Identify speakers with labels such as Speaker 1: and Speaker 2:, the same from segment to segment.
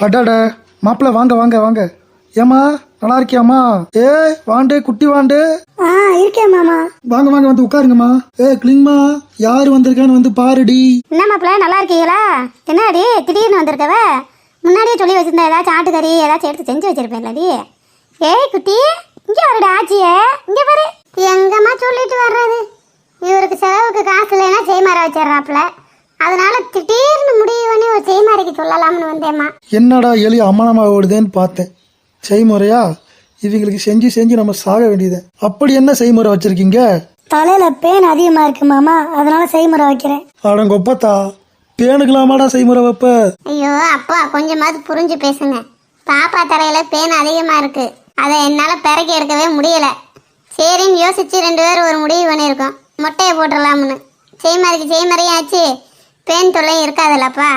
Speaker 1: அடாட மாப்பிள்ள வாங்க வாங்க வாங்க. ஏமா நல்லா இருக்கியாமா? வாண்டு குட்டி வாண்டு.
Speaker 2: இருக்கேன் மாமா.
Speaker 1: வாங்க வாங்க வந்து உட்காருங்கம்மா. கிளிங்மா யாரு வந்திருக்கான்னு வந்து பாருடி.
Speaker 2: என்ன மாப்பிள்ள நல்லா இருக்கீங்களா? என்னடி திடீர்னு வந்திருக்கவ? முன்னாடியே சொல்லி வச்சிருந்தா ஏதாச்சும் ஆட்டுக்கறி ஏதாச்சும் எடுத்து செஞ்சு வச்சிருப்பேன்லடி. குட்டி இங்க வருடா. ஆச்சிய இங்க பாரு. எங்கம்மா சொல்லிட்டு வர்றது, இவருக்கு செலவுக்கு காசு இல்லைன்னா செய்மாற வச்சிடறாப்புல. அதனால திடீர்னு முடிவு பண்ணி ஒரு செய்மாரிக்கு சொல்லலாம்னு வந்தேம்மா.
Speaker 1: என்னடா எலி அம்மனமா ஓடுதேன்னு பார்த்தேன். செய்முறையா? இவங்களுக்கு செஞ்சு செஞ்சு நம்ம சாக வேண்டியது. அப்படி என்ன செய்முறை வச்சிருக்கீங்க?
Speaker 2: தலையில பேன் அதிகமா இருக்கு மாமா, அதனால செய்முறை வைக்கிறேன்.
Speaker 1: அடங்கொப்பத்தா, பேனுக்கலாமாடா செய்முறை வைப்ப?
Speaker 2: ஐயோ அப்பா, கொஞ்சமாவது புரிஞ்சு பேசுங்க. பாப்பா தலையில பேன் அதிகமா இருக்கு, அதை என்னால பிறக்கி எடுக்கவே முடியல. சரின்னு யோசிச்சு 2 பேரும் ஒரு முடிவு பண்ணியிருக்கோம், மொட்டையை போட்டுடலாம்னு. செய்முறைக்கு செய்முறையாச்சு, பேன் தொல்லையும் இருக்காதுல்லப்பா,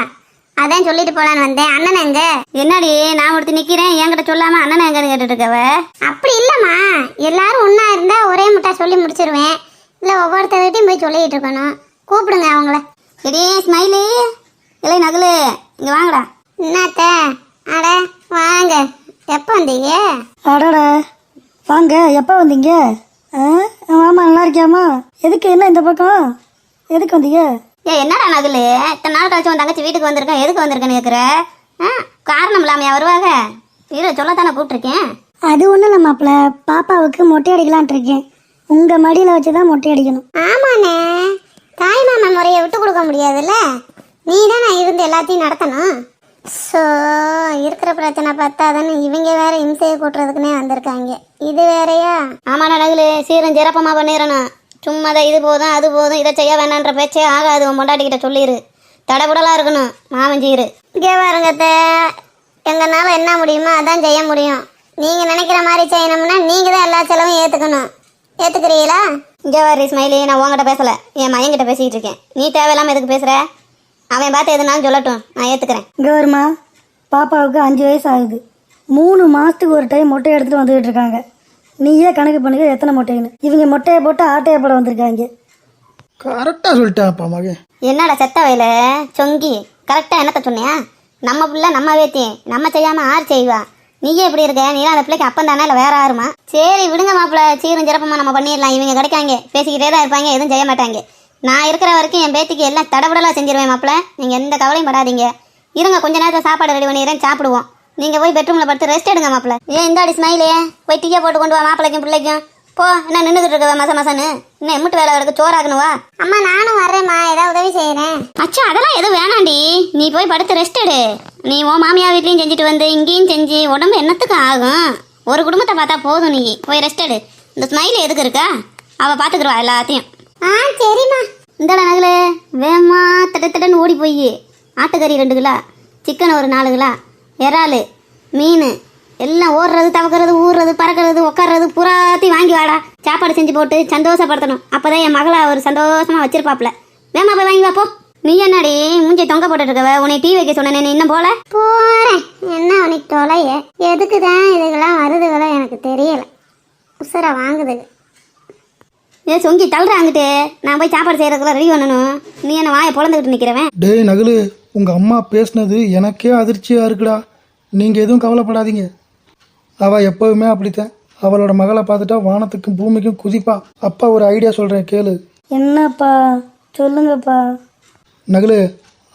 Speaker 2: அதான் சொல்லிட்டு போலான்னு வந்தேன். அண்ணன் எங்க? என்னடி நான் ஒருத்தி நிக்கிறேன், என்கிட்ட சொல்லாம அண்ணன் எங்கன்னு கேட்டுட்டு இருக்கவ? அப்படி இல்லம்மா, எல்லாரும் ஒன்னா இருந்தா ஒரே முட்டா சொல்லி முடிச்சிருவேன். இல்ல ஒவ்வொருத்தர்கிட்டையும் போய் சொல்லிட்டு இருக்கணும். கூப்பிடுங்க அவங்கள. சரி ஸ்மைலி, இல்லை நகுலு, இங்க வாங்கடா. என்னத்த? அட வாங்க. எப்போ வந்தீங்க?
Speaker 3: அடடா வாங்க, எப்போ வந்தீங்க? ஆமா நல்லா இருக்கியாமா? எதுக்கு, என்ன இந்த பக்கம் எதுக்கு வந்தீங்க?
Speaker 2: என்னடா நகுலு, இத்தனை நாள் கழிச்சு உன் தங்கச்சி வீட்டுக்கு வந்திருக்கேன், எதுக்கு வந்திருக்கேன்னு கேட்குற? காரணம் இல்லாமையா வருவாங்க? இரு, சொல்லத்தானே கூப்பிட்டுருக்கேன்.
Speaker 3: அது ஒன்றும் இல்லை மாப்பிள்ள, பாப்பாவுக்கு மொட்டை அடிக்கலான் இருக்கேன். உங்கள் மடியில் வச்சு தான் மொட்டை அடிக்கணும்.
Speaker 2: ஆமாண்ணே, தாய் மாமா முறையை விட்டு கொடுக்க முடியாதுல்ல, நீ தான் நான் இருந்து எல்லாத்தையும் நடத்தணும். ஸோ இருக்கிற பிரச்சனை பார்த்தாதானே இவங்க வேற இம்சையை கூட்டுறதுக்குன்னே வந்திருக்காங்க. இது வேறையா? ஆமாண்ணா நகுலு, சீரம் சிறப்பமாக பண்ணிடணும். சும்மா தான் இது போதும் அது போதும் இதை செய்ய வேணான்ற பேச்சே ஆகாது. உன் பொண்டாட்டிக்கிட்ட சொல்லிடு, தடபுடலாக இருக்கணும். மாமஞ்சீரு இங்கே பாருங்கத்த, எங்களால் என்ன முடியுமோ அதான் செய்ய முடியும். நீங்கள் நினைக்கிற மாதிரி செய்யணும்னா நீங்கள் தான் எல்லா செலவும் ஏற்றுக்கணும். ஏற்றுக்கிறீங்களா? இங்கே வர ஸ்மைலி, நான் உங்ககிட்ட பேசலை, என் மையன்கிட்ட பேசிக்கிட்டு இருக்கேன். நீ தேவையில்லாமல் எதுக்கு பேசுகிற? அவன் பார்த்து எதுனாலும் சொல்லட்டும், நான் ஏற்றுக்கிறேன்.
Speaker 3: இங்கே வருமா, பாப்பாவுக்கு 5 வயசு ஆகுது. 3 மாதத்துக்கு ஒரு டைம் மொட்டை எடுத்துகிட்டு வந்துகிட்டு இருக்காங்க. நீயே கணக்கு பண்ணுங்க எத்தனை மொட்டைன்னு. இவங்க மொட்டையை போட்டு ஆட்டையை போட வந்திருக்காங்க.
Speaker 1: கரெக்டா சொல்லிட்டாப்பா மகன்.
Speaker 2: என்னடா செத்த வயல சொங்கி, கரெக்டாக என்னத்த சொன்னியா? நம்ம பிள்ளை நம்ம வேத்தி, நம்ம செய்யாமல் ஆறு செய்வா? நீயே எப்படி இருக்க? நீலாம் அந்த பிள்ளைக்கு அப்பம் தானே, இல்லை வேற ஆறுமா? சரி விடுங்க மாப்பிள்ள, சீரும் சிறப்பமாக நம்ம பண்ணிடலாம். இவங்க கிடைக்காங்க, பேசிக்கிட்டே தான் இருப்பாங்க, எதுவும் செய்ய மாட்டாங்க. நான் இருக்கிற வரைக்கும் என் பேத்திக்கு எல்லாம் தடபடலாக செஞ்சிருவேன் மாப்பிள்ள. நீங்கள் எந்த கவலையும் படாதீங்க. இருங்க, கொஞ்ச நேரத்தில் சாப்பாடு ரெடி பண்ணிடுறேன், சாப்பிடுவோம். நீங்கள் போய் பெட்ரூமில் படுத்து ரெஸ்ட் எடுங்க மாப்பிள்ள. இந்தாடி ஸ்மைலே, போய் டீயை போட்டு கொண்டு வா மாப்பிள்ளைக்கும் பிள்ளைக்கும். போ, என்ன நின்றுக்கிட்டு இருக்க மசன்னு? இன்னும் எம்முட்டு வேலை கிடக்கு, சோறாக்கணுவா? அம்மா நானும் வர்றேம்மா, ஏதாவது உதவி செய்கிறேன். அச்சா அதெல்லாம் எதுவும் வேணாண்டி, நீ போய் படுத்து ரெஸ்ட் எடு. நீ உன் மாமியார் வீட்லையும் செஞ்சுட்டு வந்து இங்கேயும் செஞ்சு உடம்பு என்னத்துக்கு ஆகும்? ஒரு குடும்பத்தை பார்த்தா போதும், நீ போய் ரெஸ்ட் எடு. இந்த ஸ்மைல் எதுக்கு இருக்கா? அவள் பார்த்துக்குருவா எல்லாத்தையும். சரிம்மா. இந்தடா நகல, வேமா தட்டுன்னு ஓடி போய் ஆட்டுக்கறி 2 கிலோ, சிக்கன் ஒரு 4 கிலோ, இறால், மீன் எல்லாம் ஓடுறது தவக்கிறது ஊறுறது பறக்கிறது உட்கார்றது புறாத்தையும் வாங்கி வாடா. சாப்பாடு செஞ்சு போட்டு சந்தோஷப்படுத்தணும். அப்போதான் என் மகளை அவர் சந்தோஷமாக வச்சிருப்பாப்ல. வேமா போய் வாங்கி வாப்போ. நீ என்னடி மூஞ்சி தொங்க போட்டுட்டு இருக்கவ? உன்னை டீ வைக்க சொன்னேன், நீ இன்னும் போல? போகிறேன். என்ன உனக்கு தொலைய? எதுக்கு தான் இதுக்கெல்லாம் வருதுகளோ எனக்கு தெரியல. உசுரை வாங்குது. சொங்கி தள்ளுறாங்கிட்டு, நான் போய் சாப்பாடு செய்யறதுக்குள்ள ரெடி பண்ணணும். நீ என்ன வாயை பொழந்துக்கிட்டு நிற்கிறவன்?
Speaker 1: டேய் நகுலு, உங்க அம்மா பேசுனது எனக்கே அதிர்ச்சியா இருக்குடா. நீங்க எதுவும் கவலைப்படாதீங்க. அவ எப்பவுமே அப்படித்தான். அவளோட மகளை பார்த்துட்டா வானத்துக்கும் பூமிக்கும் குதிப்பா. அப்பா ஒரு ஐடியா சொல்றேன் கேளு.
Speaker 3: என்னப்பா சொல்லுங்கப்பா.
Speaker 1: நகுலு,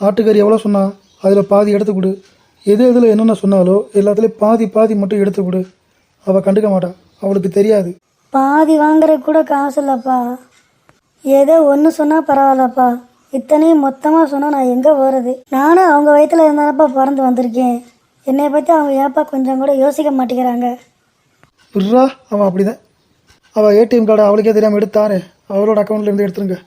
Speaker 1: ஆட்டுக்கறி எவ்வளோ சொன்னா அதில் பாதி எடுத்து கொடு. எதில் என்னென்ன சொன்னாலோ எல்லாத்துலேயும் பாதி பாதி மட்டும் எடுத்து கொடு. அவள் கண்டுக்க மாட்டா, அவளுக்கு தெரியாது.
Speaker 3: பாதி வாங்குற கூட காசு இல்லைப்பா. ஏதோ ஒன்று சொன்னால் பரவாயில்லப்பா, இத்தனையும் மொத்தமாக சொன்னால் நான் எங்கே போகிறது? நானும் அவங்க வயிற்றுல இருந்தானப்பா பிறந்து வந்திருக்கேன். என்னை பற்றி அவங்க ஏப்பா கொஞ்சம் கூட யோசிக்க மாட்டேங்கிறாங்க.
Speaker 1: புர்ரா, அவள் அப்படிதான். அவள் ஏடிஎம் கார்டை அவளுக்கே தெரியாமல் எடுத்தாரு. அவளோட அக்கௌண்ட்லேருந்து எடுத்துருங்க.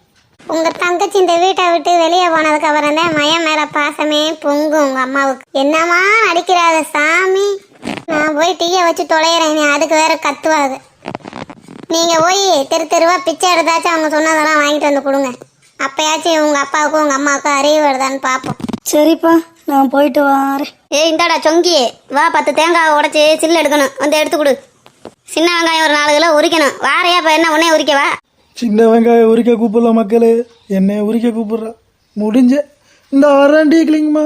Speaker 2: உங்கள் தங்கச்சி இந்த வீட்டை விட்டு வெளியே போனதுக்கு அப்புறம் தான் மயம் மேலே பாசமே பொங்கும். உங்கள் அம்மாவுக்கு என்னமா நடிக்கிறாத சாமி. நான் போய் டீயை வச்சு தொலைகிறேன், அதுக்கு வேற கத்துவாது. நீங்கள் போய் தெருவா பிச்சை எடுத்தாச்சும் அவங்க சொன்னதெல்லாம் வாங்கிட்டு வந்து கொடுங்க. அப்பயாச்சும் உங்கள் அப்பாவுக்கும் உங்கள் அம்மாவுக்கும் அறிவு வருதான்னு பார்ப்போம்.
Speaker 3: சரிப்பா, நான் போயிட்டு வரேன்.
Speaker 2: இந்தாடா சொங்கி, வா 10 தேங்காவை உடச்சி சில்லு எடுக்கணும், வந்து எடுத்து கொடு. சின்ன வெங்காயம் ஒரு 4 கிலோ உரிக்கணும். வாரையா இப்போ என்ன உன்னே உரிக்கவா?
Speaker 1: சின்ன வெங்காயம் உரிக்க கூப்பிடல மக்களே, என்னை உரிக்க கூப்பிட்றா. முடிஞ்ச இந்த 6 டீ கிளிங்கம்மா.